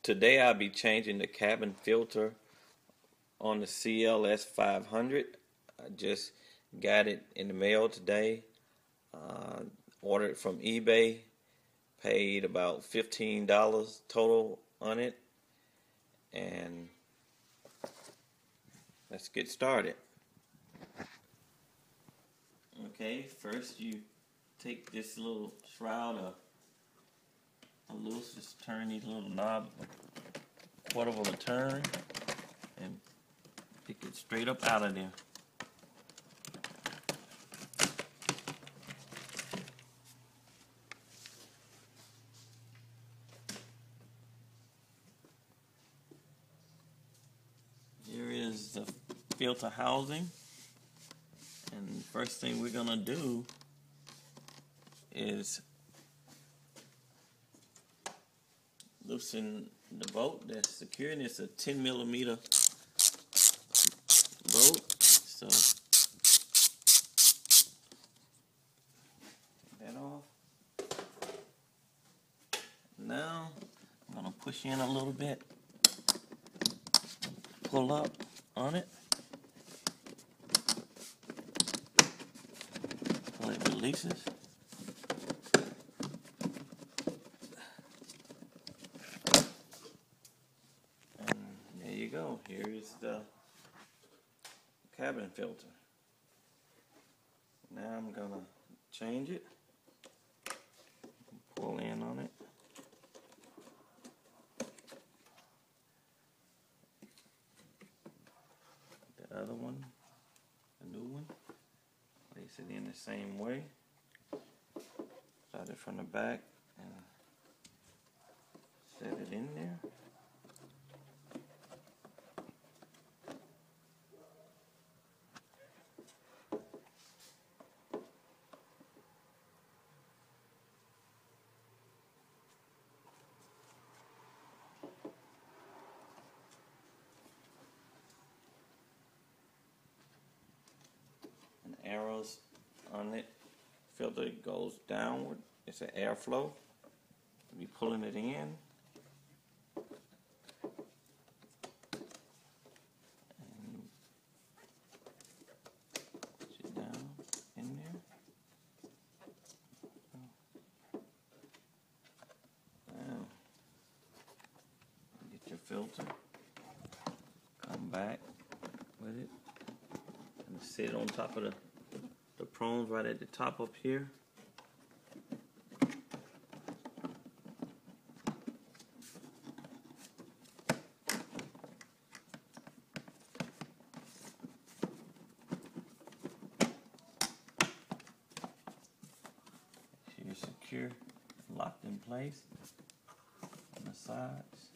Today I'll be changing the cabin filter on the CLS500. I just got it in the mail today. Ordered it from eBay. Paid about $15 total on it. And let's get started. Okay, first you take this little shroud of loose, just turn these little knobs a quarter of a turn and pick it straight up out of there. Here is the filter housing, and the first thing we're gonna do is loosen the bolt that's securing. It's a 10mm bolt, so get that off. Now I'm gonna push in a little bit, pull up on it until it releases. Go. Here's the cabin filter. Now I'm gonna change it. Pull in on it. The other one, the new one, place it in the same way. Start it from the back and set it in there. Arrows on it. Filter goes downward. It's an airflow. Be pulling it in. And push it down in there. Now, get your filter. Come back with it. And sit it on top of the prongs right at the top up here. You're secure, locked in place on the sides.